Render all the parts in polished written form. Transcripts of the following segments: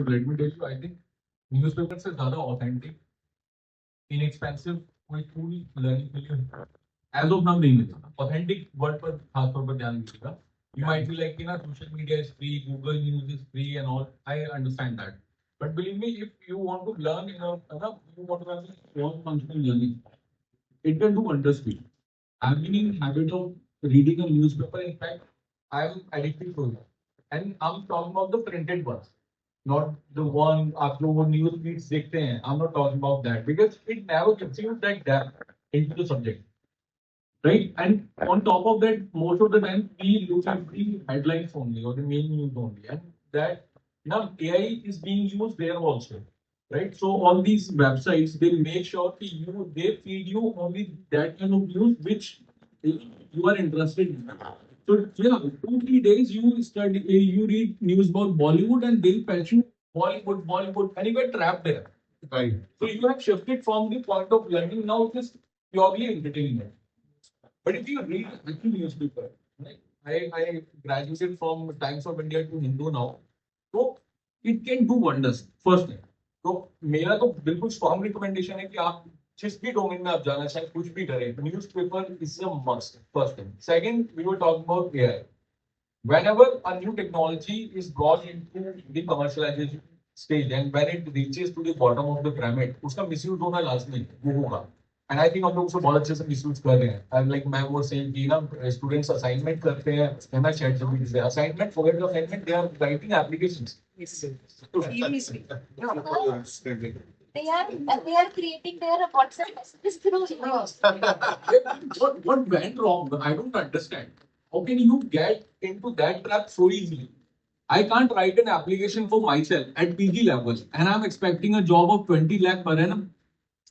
let me tell you, I think newspaper से ज़्यादा authentic, inexpensive कोई tool learning के लिए as of now नहीं मिलता. Authentic word पर खास तौर पर ध्यान दीजिएगा. You might be like, social media is free, Google News is free and all. I understand that. But believe me, if you want to learn you want to learn strong functional learning, it can do wonders for you. I've been in habit of reading a newspaper. In fact, I'm addicted to it. And I'm talking about the printed ones, not the one after news feeds देखते हैं. I'm not talking about that because it never gives you that depth into the subject, right? And on top of that, most of the time we look at the headlines only or the main news only, and that now AI is being used there also, right? So on these websites, they make sure that they feed you only that kind of news which you are interested in. So yeah, 2 3 days you study, you read news about Bollywood, and they'll fetch you Bollywood, and you get trapped there. Right. So you have shifted from the point of learning. Now it is purely entertainment. But if you read actual newspaper, like I graduated from Times of India to Hindu now, so it can do wonders. First thing, तो मेरा तो बिल्कुल strong recommendation है कि आप जिस भी domain में आप जाना चाहें कुछ भी करें, newspaper is a must. First thing. Second, we were talking about AI. Whenever a new technology is got into the commercialization stage and when it reaches to the bottom of the pyramid, उसका misuse होना लाजमी है, वो होगा. And I think हम लोग उसको बहुत अच्छे से misuse कर रहे हैं. And like मैं वो saying कि ना students assignment करते हैं, है ना ChatGPT से. Assignment, forget the assignment, they are writing applications. Seriously. They are creating their WhatsApp messages through emails. What went wrong? I don't understand. How can you get into that trap so easily? I can't write an application for myself at PG level and I'm expecting a job of 20 lakh per annum.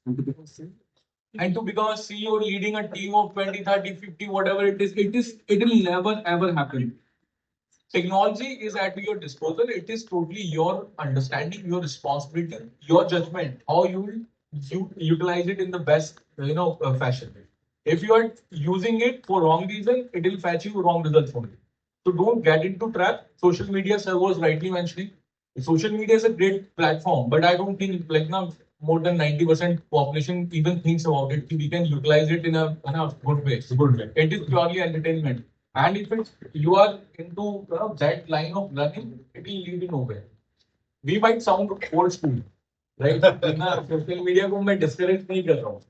And to become a CEO leading a team of 20, 30, 50, whatever it will never ever happen. Technology is at your disposal. It is totally your understanding, your responsibility, your judgment, how you utilize it in the best fashion. If you are using it for wrong reason, it will fetch you wrong results only. So don't get into trap. Social media, sir was rightly mentioning. Social media is a great platform, but I don't think like now more than 90% population even thinks about it. We can utilize it in a good way. Good way. It is purely entertainment. And if you are into that line of learning, it will lead you nowhere. We might sound old school, right? Social media को मैं discourage नहीं कर रहा हूँ.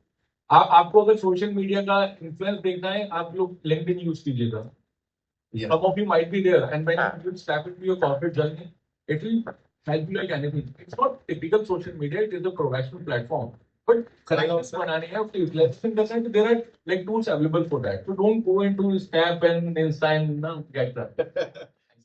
आपको अगर social media का influence देखना है, आप लोग लिंक्डइन यूज कीजिएगा. Some of you might be there, and when you step into your corporate journey, it will help you like anything. It's not typical social media; it is a professional platform. But corrections बनाने हैं, उसको utilization करना है, तो there are like tools available for that. So don't go into Snap and Insta and get that.